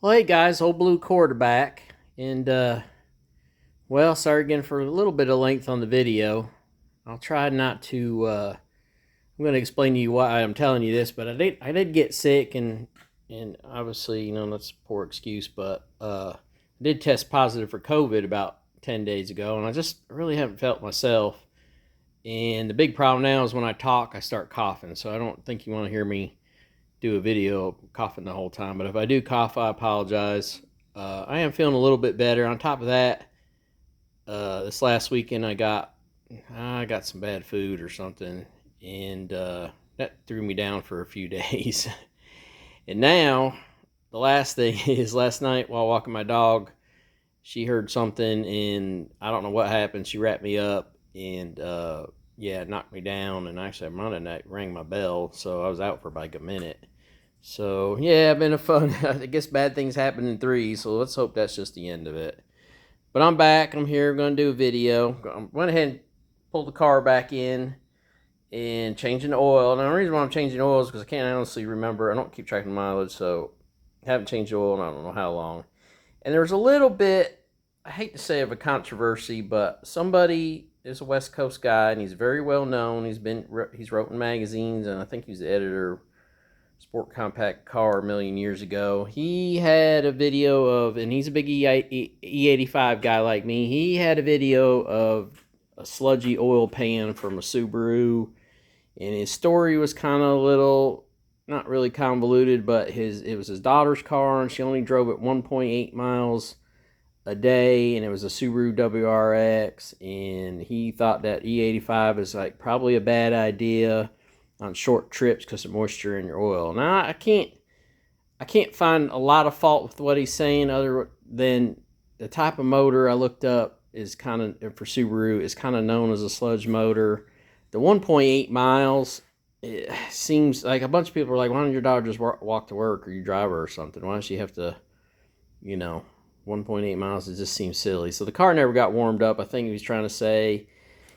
Well, hey guys, old blue quarterback, and well, sorry again for a little bit of length on the video. I'll try not to. I'm going to explain to you why I'm telling you this, but I did get sick, and obviously, that's a poor excuse, but I did test positive for COVID about 10 days ago, and I just really haven't felt myself. And the big problem now is when I talk, I start coughing, so I don't think you want to hear me do a video coughing the whole time. But if I do cough, I apologize. I am feeling a little bit better. On top of that, this last weekend I got some bad food or something, and that threw me down for a few days. And now the last thing is last night while walking my dog, she heard something, and I don't know what happened. She wrapped me up and it knocked me down, and actually I rang my bell, so I was out for like a minute. So, yeah, been a fun, I guess bad things happen in threes, so let's hope that's just the end of it. But I'm back, I'm here, I'm going to do a video. I went ahead and pulled the car back in and changing the oil. Now, the reason why I'm changing the oil is because I can't honestly remember. I don't keep track of mileage, so I haven't changed the oil in I don't know how long. And there's a little bit, I hate to say of a controversy, but somebody is a West Coast guy, and he's very well known. He's wrote in magazines, and I think he's the editor Sport Compact Car a million years ago. He had a video of, and he's a big E85 guy like me, he had a video of a sludgy oil pan from a Subaru, and his story was kind of a little, not really convoluted, but it was his daughter's car, and she only drove it 1.8 miles a day, and it was a Subaru WRX, and he thought that E85 is like probably a bad idea on short trips because of moisture in your oil. Now I can't find a lot of fault with what he's saying, other than the type of motor I looked up is kind of, for Subaru, is kind of known as a sludge motor. The 1.8 miles, it seems like a bunch of people are like, why don't your daughter just walk to work, or you drive her or something? Why does she have to, 1.8 miles? It just seems silly. So the car never got warmed up, I think he was trying to say.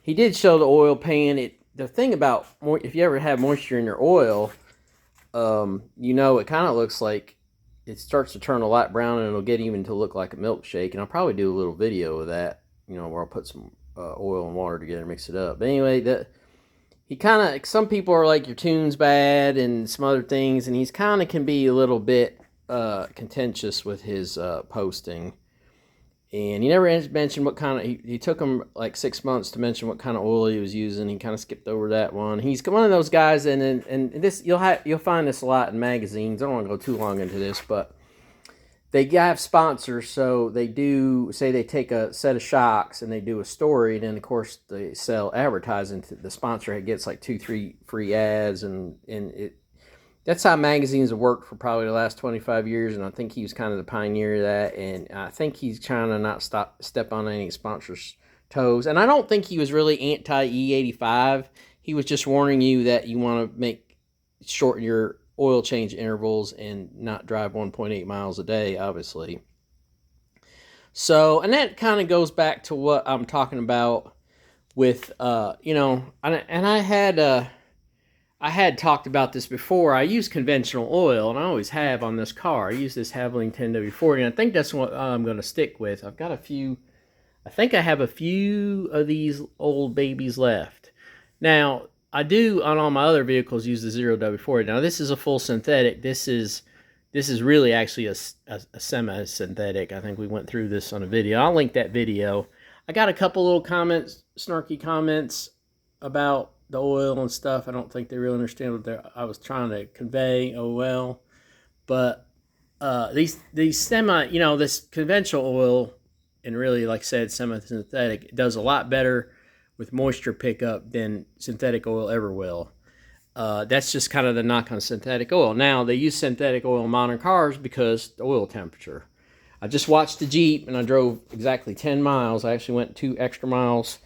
He did show the oil pan. The thing about, if you ever have moisture in your oil, it kind of looks like it starts to turn a light brown, and it'll get even to look like a milkshake. And I'll probably do a little video of that, where I'll put some oil and water together and mix it up. But anyway, some people are like, your tune's bad and some other things, and he's kind of can be a little bit contentious with his posting. And he never mentioned what kind of, he took him like 6 months to mention what kind of oil he was using. He kind of skipped over that one. He's one of those guys, and this, you'll find this a lot in magazines. I don't want to go too long into this, but they have sponsors, so they do, say they take a set of shocks and they do a story, and then of course they sell advertising to the sponsor. It gets like 2-3 free ads, and that's how magazines have worked for probably the last 25 years, and I think he was kind of the pioneer of that, and I think he's trying to not step on any sponsors' toes. And I don't think he was really anti-E85. He was just warning you that you want to shorten your oil change intervals and not drive 1.8 miles a day, obviously. So, and that kind of goes back to what I'm talking about with, I had talked about this before. I use conventional oil, and I always have on this car. I use this Havoline 10W40, and I think that's what I'm going to stick with. I think I have a few of these old babies left. Now, I do, on all my other vehicles, use the 0W40. Now, this is a full synthetic. This is really actually a semi-synthetic. I think we went through this on a video. I'll link that video. I got a couple little snarky comments about the oil and stuff. I don't think they really understand what I was trying to convey. Oh well. But these this conventional oil, and really, like I said, semi-synthetic, it does a lot better with moisture pickup than synthetic oil ever will. That's just kind of the knock on synthetic oil. Now, they use synthetic oil in modern cars because the oil temperature. I just watched the Jeep, and I drove exactly 10 miles. I actually went 2 extra miles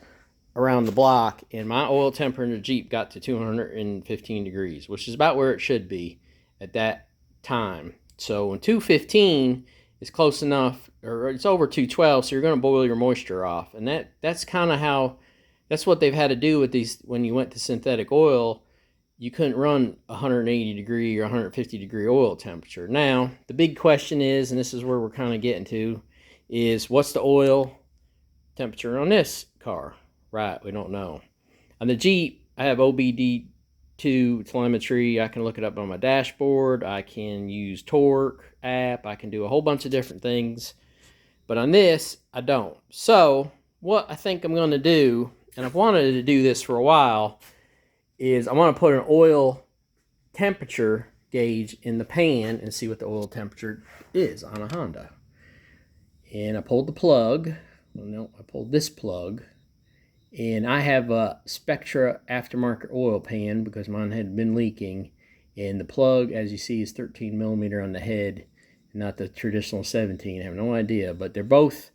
around the block, and my oil temperature in the Jeep got to 215 degrees, which is about where it should be at that time. So when 215 is close enough, or it's over 212, so you're going to boil your moisture off. And that's kind of how, that's what they've had to do with these, when you went to synthetic oil, you couldn't run 180 degree or 150 degree oil temperature. Now, the big question is, and this is where we're kind of getting to, is what's the oil temperature on this car? Right, we don't know. On the Jeep, I have OBD2 telemetry. I can look it up on my dashboard. I can use Torque app. I can do a whole bunch of different things. But on this, I don't. So what I think I'm going to do, and I've wanted to do this for a while, is I want to put an oil temperature gauge in the pan and see what the oil temperature is on a Honda. And I pulled the plug. Well, no, I pulled this plug. And I have a Spectra aftermarket oil pan because mine had been leaking. And the plug, as you see, is 13 millimeter on the head, not the traditional 17. I have no idea, but they're both,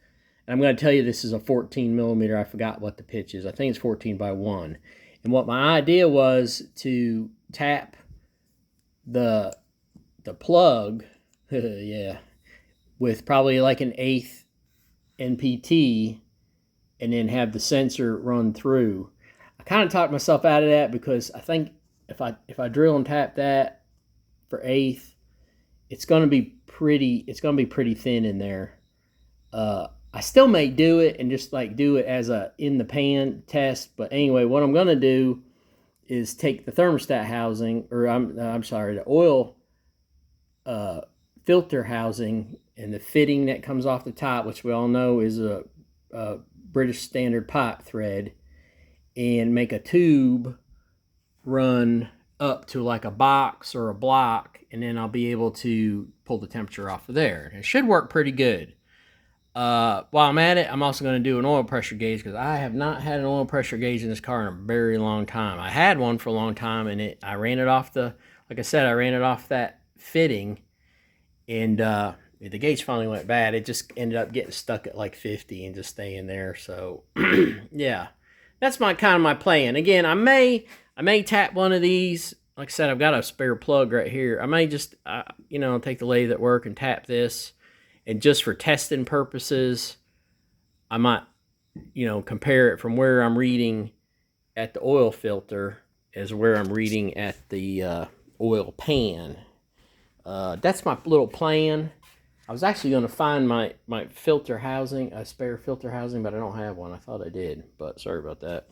and I'm going to tell you this is a 14 millimeter. I forgot what the pitch is. I think it's 14 by 1. And what my idea was to tap the plug, yeah, with probably like an 1/8 NPT, and then have the sensor run through. I kind of talked myself out of that because I think if I drill and tap that for 1/8, it's going to be pretty thin in there. I still may do it and just like do it as a in the pan test. But anyway, what I'm going to do is take the thermostat housing, or I'm sorry, the oil filter housing and the fitting that comes off the top, which we all know is a British standard pipe thread, and make a tube run up to like a box or a block, and then I'll be able to pull the temperature off of there. It should work pretty good. While I'm at it, I'm also going to do an oil pressure gauge because I have not had an oil pressure gauge in this car in a very long time. I had one for a long time, and I ran it off like I said, I ran it off that fitting, and the gauge finally went bad. It just ended up getting stuck at like 50 and just staying there. So yeah, that's my plan. Again, I may tap one of these. Like I said, I've got a spare plug right here. I may just take the lathe at work and tap this, and just for testing purposes, I might compare it from where I'm reading at the oil filter as where I'm reading at the oil pan. That's my little plan. I was actually going to find my filter housing, a spare filter housing, but I don't have one. I thought I did, but sorry about that.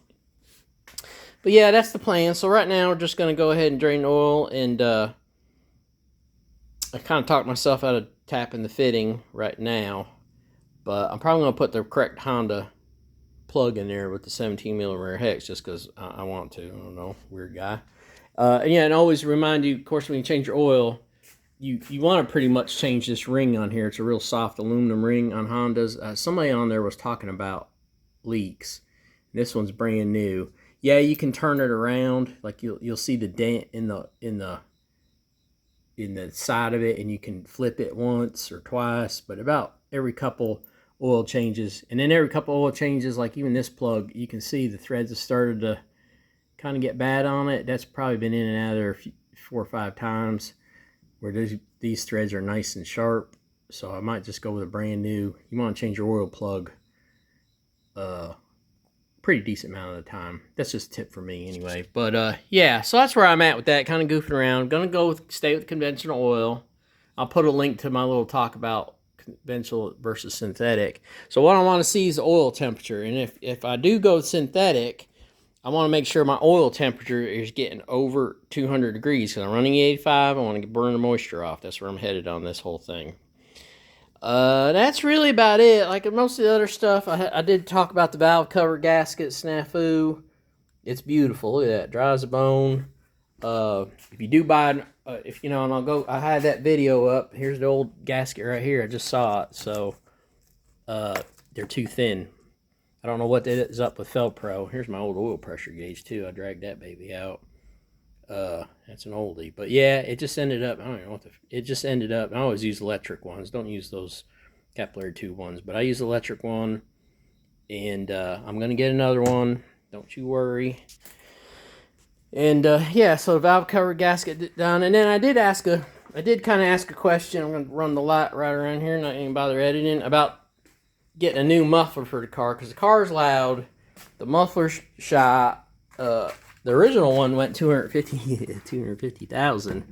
But yeah, that's the plan. So right now we're just going to go ahead and drain the oil, and I kind of talked myself out of tapping the fitting right now, but I'm probably going to put the correct Honda plug in there with the 17 millimeter hex just because I want to. I don't know, weird guy. And always remind you, of course, when you change your oil, you want to pretty much change this ring on here. It's a real soft aluminum ring on Hondas. Somebody on there was talking about leaks. This one's brand new. Yeah, you can turn it around. Like you'll see the dent in the side of it, and you can flip it once or twice. But about every couple oil changes, and then every couple oil changes, like even this plug, you can see the threads have started to kind of get bad on it. That's probably been in and out of there 4 or 5 times, where these threads are nice and sharp. So I might just go with a brand new. You want to change your oil plug pretty decent amount of the time. That's just a tip for me anyway. But yeah, so that's where I'm at with that, kind of goofing around. Gonna stay with conventional oil. I'll put a link to my little talk about conventional versus synthetic. So what I want to see is the oil temperature, and if I do go synthetic, I want to make sure my oil temperature is getting over 200 degrees because I'm running 85. I want to burn the moisture off. That's where I'm headed on this whole thing. That's really about it. Like most of the other stuff, I did talk about the valve cover gasket snafu. It's beautiful. Look at that, dry as a bone. If you do buy, and I had that video up. Here's the old gasket right here. I just saw it. So, they're too thin. I don't know what that is up with Felpro. Here's my old oil pressure gauge too. I dragged that baby out. That's an oldie, but yeah, it just ended up, I don't know it just ended up, I always use electric ones, don't use those capillary tube ones, but I use electric one, and I'm gonna get another one, don't you worry. And yeah, so the valve cover gasket done, and then I did kind of ask a question. I'm gonna run the light right around here, not even bother editing, about getting a new muffler for the car, because the car's loud, the muffler's shot, The original one went 250,000.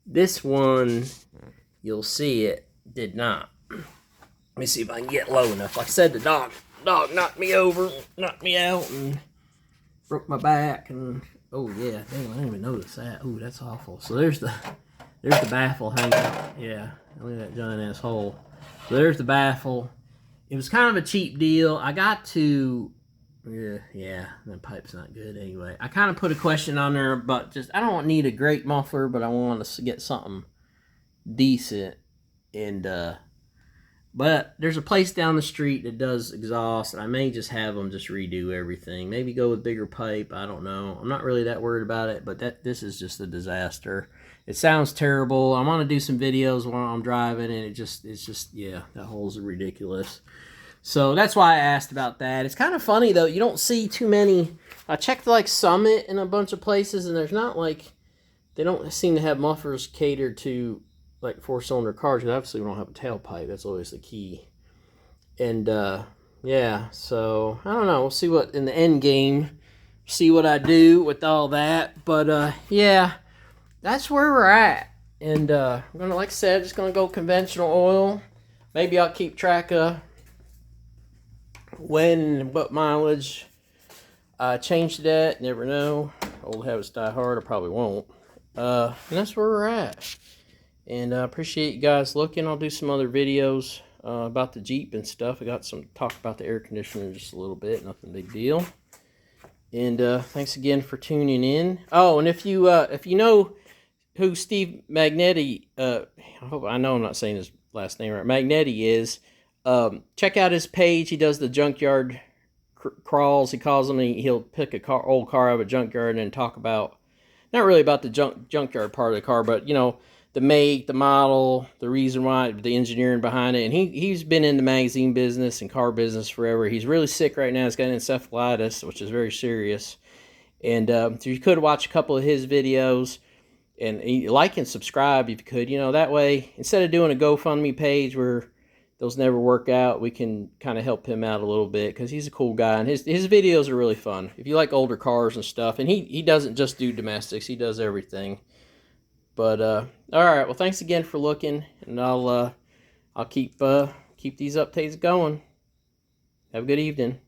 This one, you'll see it did not. Let me see if I can get low enough. Like I said, the dog knocked me over, knocked me out, and broke my back. And oh yeah, dang, I didn't even notice that. Oh, that's awful. So there's the baffle hanging out. Yeah, look at that giant ass hole. So there's the baffle. It was kind of a cheap deal. I got to, yeah, that pipe's not good anyway. I kind of put a question on there, but just, I don't need a great muffler, but I want to get something decent. And, but there's a place down the street that does exhaust, and I may just have them just redo everything. Maybe go with bigger pipe, I don't know. I'm not really that worried about it, but this is just a disaster. It sounds terrible. I want to do some videos while I'm driving, and it's just, yeah, that hole's ridiculous. So that's why I asked about that. It's kind of funny, though. You don't see too many. I checked, like, Summit in a bunch of places, and there's not, like, they don't seem to have mufflers catered to, like, four-cylinder cars, because obviously we don't have a tailpipe. That's always the key. And, yeah, so, I don't know. We'll see what, in the end game, see what I do with all that. But, yeah, that's where we're at. And, I'm going to, like I said, just going to go conventional oil. Maybe I'll keep track of when and what mileage I changed that. Never know. Old habits die hard. I probably won't. And that's where we're at. And I appreciate you guys looking. I'll do some other videos about the Jeep and stuff. I got some talk about the air conditioner just a little bit. Nothing big deal. And thanks again for tuning in. Oh, and if you know who Steve Magnetti, I know I'm not saying his last name right, Magnetti is, check out his page. He does the junkyard crawls, he calls them. He'll pick a old car out of a junkyard and talk about, not really about the junkyard part of the car, but, you know, the make, the model, the reason why, the engineering behind it. And he's been in the magazine business and car business forever. He's really sick right now. He's got encephalitis, which is very serious. And so you could watch a couple of his videos and like and subscribe if you could. You know, that way, instead of doing a GoFundMe page where those never work out, we can kind of help him out a little bit, because he's a cool guy, and his videos are really fun. If you like older cars and stuff, and he doesn't just do domestics, he does everything. But all right, well, thanks again for looking, and I'll keep these updates going. Have a good evening.